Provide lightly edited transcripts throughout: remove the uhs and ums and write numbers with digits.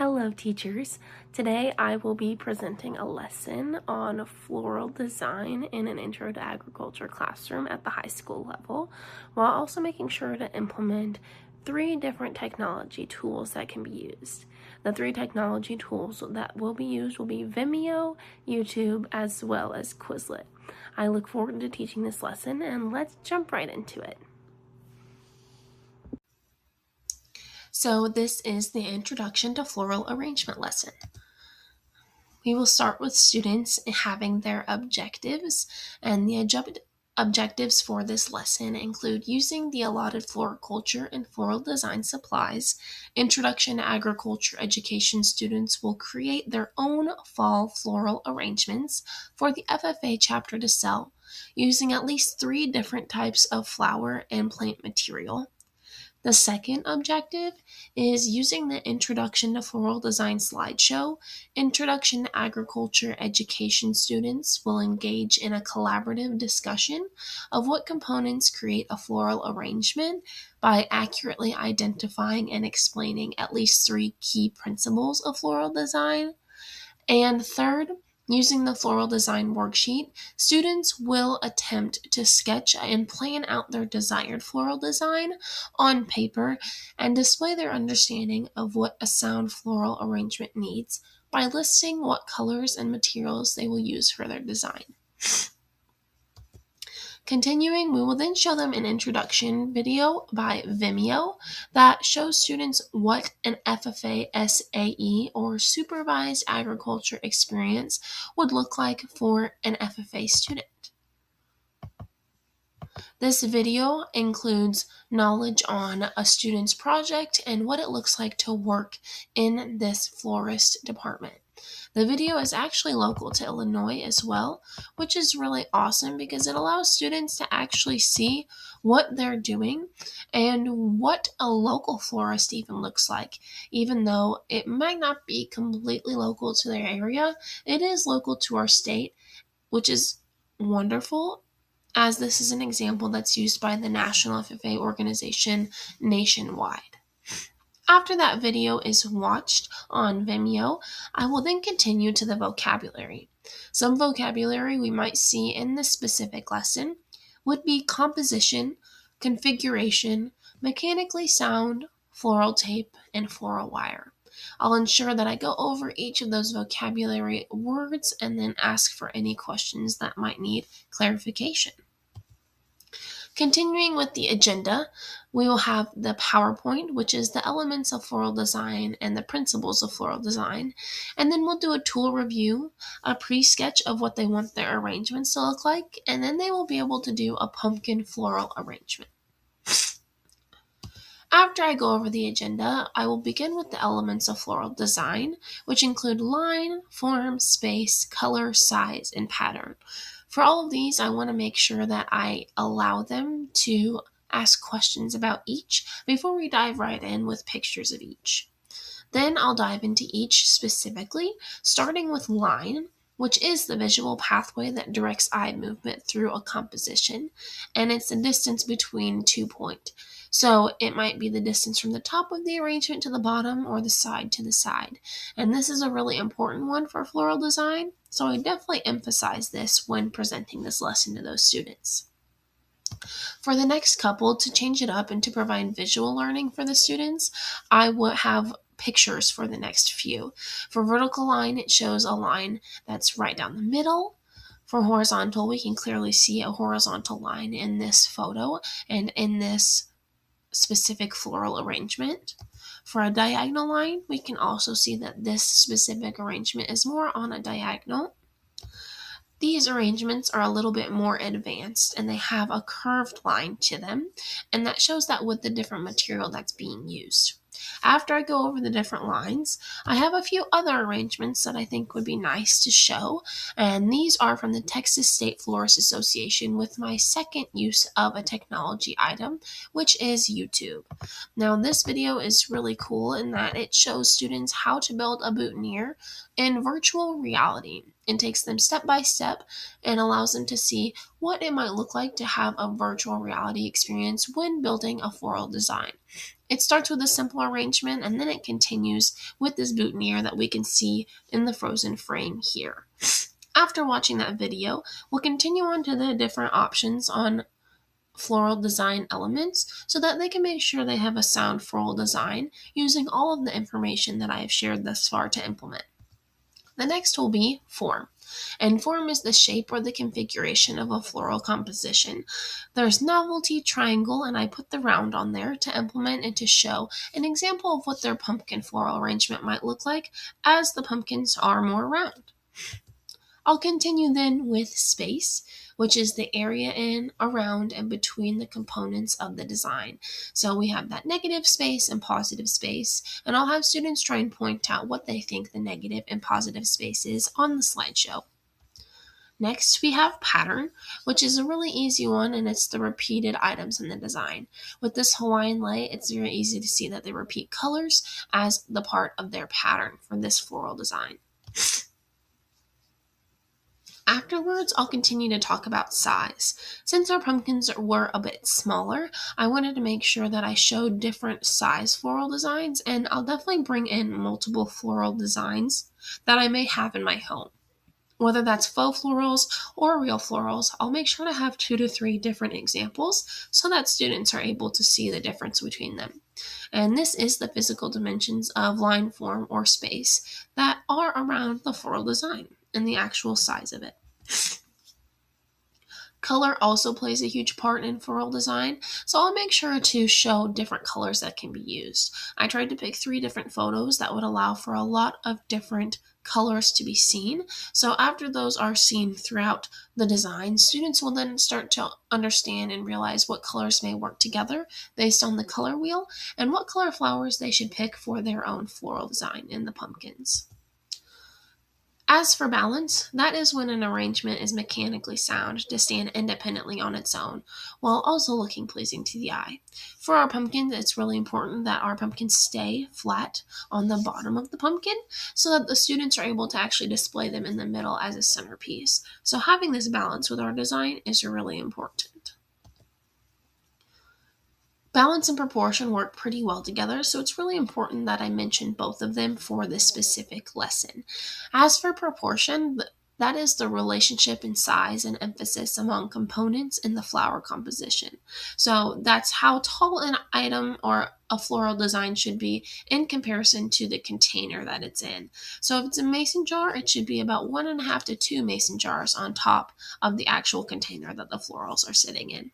Hello teachers. Today I will be presenting a lesson on floral design in an Intro to Agriculture classroom at the high school level, while also making sure to implement 3 different technology tools that can be used. The 3 technology tools that will be used will be Vimeo, YouTube, as well as Quizlet. I look forward to teaching this lesson, and let's jump right into it. So this is the Introduction to Floral Arrangement lesson. We will start with students having their objectives, and the objectives for this lesson include using the allotted floriculture and floral design supplies. Introduction to Agriculture education students will create their own fall floral arrangements for the FFA chapter to sell, using at least 3 different types of flower and plant material. The second objective is using the Introduction to Floral Design slideshow. Introduction to Agriculture education students will engage in a collaborative discussion of what components create a floral arrangement by accurately identifying and explaining at least 3 key principles of floral design. And third, using the floral design worksheet, students will attempt to sketch and plan out their desired floral design on paper and display their understanding of what a sound floral arrangement needs by listing what colors and materials they will use for their design. Continuing, we will then show them an introduction video by Vimeo that shows students what an FFA SAE or Supervised Agriculture experience would look like for an FFA student. This video includes knowledge on a student's project and what it looks like to work in this florist department. The video is actually local to Illinois as well, which is really awesome because it allows students to actually see what they're doing and what a local florist even looks like. Even though it might not be completely local to their area, it is local to our state, which is wonderful, as this is an example that's used by the National FFA organization nationwide. After that video is watched on Vimeo, I will then continue to the vocabulary. Some vocabulary we might see in this specific lesson would be composition, configuration, mechanically sound, floral tape, and floral wire. I'll ensure that I go over each of those vocabulary words and then ask for any questions that might need clarification. Continuing with the agenda, we will have the PowerPoint, which is the elements of floral design and the principles of floral design. And then we'll do a tool review, a pre-sketch of what they want their arrangements to look like, and then they will be able to do a pumpkin floral arrangement. After I go over the agenda, I will begin with the elements of floral design, which include line, form, space, color, size, and pattern. For all of these, I want to make sure that I allow them to ask questions about each before we dive right in with pictures of each. Then I'll dive into each specifically, starting with line, which is the visual pathway that directs eye movement through a composition, and it's the distance between 2 points. So it might be the distance from the top of the arrangement to the bottom or the side to the side. And this is a really important one for floral design, so I definitely emphasize this when presenting this lesson to those students. For the next couple, to change it up and to provide visual learning for the students, I will have pictures for the next few. For vertical line, it shows a line that's right down the middle. For horizontal, we can clearly see a horizontal line in this photo and in this specific floral arrangement. For a diagonal line, we can also see that this specific arrangement is more on a diagonal. These arrangements are a little bit more advanced and they have a curved line to them, and that shows that with the different material that's being used. After I go over the different lines, I have a few other arrangements that I think would be nice to show, and these are from the Texas State Florist Association with my second use of a technology item, which is YouTube. Now, this video is really cool in that it shows students how to build a boutonniere in virtual reality. It takes them step by step and allows them to see what it might look like to have a virtual reality experience when building a floral design. It starts with a simple arrangement and then it continues with this boutonniere that we can see in the frozen frame here. After watching that video, we'll continue on to the different options on floral design elements so that they can make sure they have a sound floral design using all of the information that I have shared thus far to implement. The next will be form. And form is the shape or the configuration of a floral composition. There's novelty, triangle, and I put the round on there to implement and to show an example of what their pumpkin floral arrangement might look like as the pumpkins are more round. I'll continue then with space, which is the area in, around, and between the components of the design. So we have that negative space and positive space, and I'll have students try and point out what they think the negative and positive space is on the slideshow. Next, we have pattern, which is a really easy one, and it's the repeated items in the design. With this Hawaiian lei, it's very easy to see that they repeat colors as the part of their pattern for this floral design. Afterwards, I'll continue to talk about size. Since our pumpkins were a bit smaller, I wanted to make sure that I showed different size floral designs, and I'll definitely bring in multiple floral designs that I may have in my home. Whether that's faux florals or real florals, I'll make sure to have 2 to 3 different examples so that students are able to see the difference between them. And this is the physical dimensions of line, form, or space that are around the floral design and the actual size of it. Color also plays a huge part in floral design, so I'll make sure to show different colors that can be used. I tried to pick 3 different photos that would allow for a lot of different colors to be seen. So after those are seen throughout the design, students will then start to understand and realize what colors may work together based on the color wheel and what color flowers they should pick for their own floral design in the pumpkins. As for balance, that is when an arrangement is mechanically sound to stand independently on its own, while also looking pleasing to the eye. For our pumpkins, it's really important that our pumpkins stay flat on the bottom of the pumpkin so that the students are able to actually display them in the middle as a centerpiece. So having this balance with our design is really important. Balance and proportion work pretty well together, so it's really important that I mention both of them for this specific lesson. As for proportion, that is the relationship in size and emphasis among components in the flower composition. So that's how tall an item or a floral design should be in comparison to the container that it's in. So if it's a mason jar, it should be about 1.5 to 2 mason jars on top of the actual container that the florals are sitting in.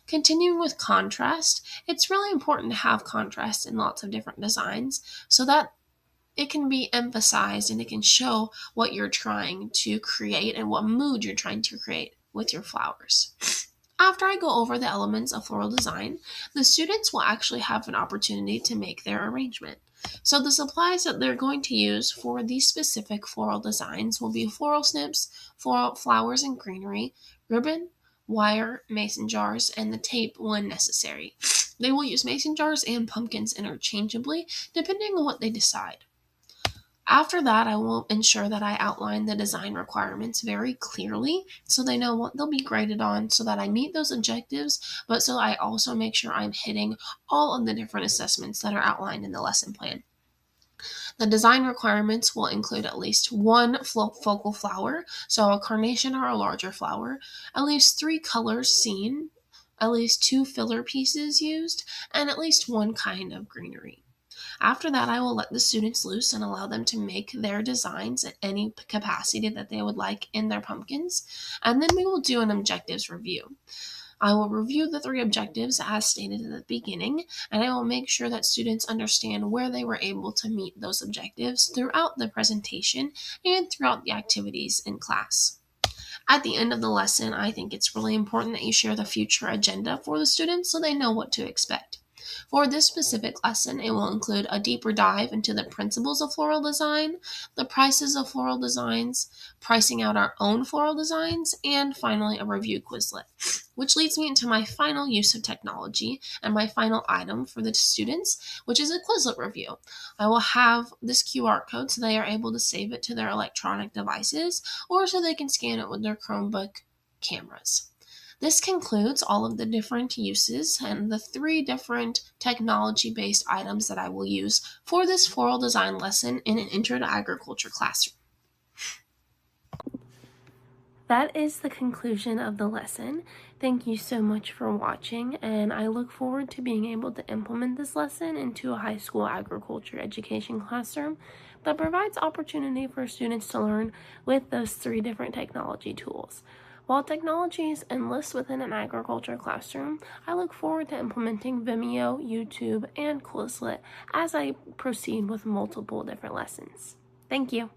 Continuing with contrast, it's really important to have contrast in lots of different designs so that it can be emphasized and it can show what you're trying to create and what mood you're trying to create with your flowers. After I go over the elements of floral design, the students will actually have an opportunity to make their arrangement. So the supplies that they're going to use for these specific floral designs will be floral snips, floral flowers and greenery, ribbon, wire, mason jars, and the tape when necessary. They will use mason jars and pumpkins interchangeably, depending on what they decide. After that, I will ensure that I outline the design requirements very clearly so they know what they'll be graded on so that I meet those objectives, but so I also make sure I'm hitting all of the different assessments that are outlined in the lesson plan. The design requirements will include at least one focal flower, so a carnation or a larger flower, at least 3 colors seen, at least 2 filler pieces used, and at least 1 kind of greenery. After that, I will let the students loose and allow them to make their designs at any capacity that they would like in their pumpkins, and then we will do an objectives review. I will review the 3 objectives as stated at the beginning, and I will make sure that students understand where they were able to meet those objectives throughout the presentation and throughout the activities in class. At the end of the lesson, I think it's really important that you share the future agenda for the students so they know what to expect. For this specific lesson, it will include a deeper dive into the principles of floral design, the prices of floral designs, pricing out our own floral designs, and finally a review Quizlet, which leads me into my final use of technology and my final item for the students, which is a Quizlet review. I will have this QR code so they are able to save it to their electronic devices or so they can scan it with their Chromebook cameras. This concludes all of the different uses and the 3 different technology-based items that I will use for this floral design lesson in an Intro to Agriculture classroom. That is the conclusion of the lesson. Thank you so much for watching, and I look forward to being able to implement this lesson into a high school agriculture education classroom that provides opportunity for students to learn with those 3 different technology tools. While technology is endless within an agriculture classroom, I look forward to implementing Vimeo, YouTube, and Quizlet as I proceed with multiple different lessons. Thank you.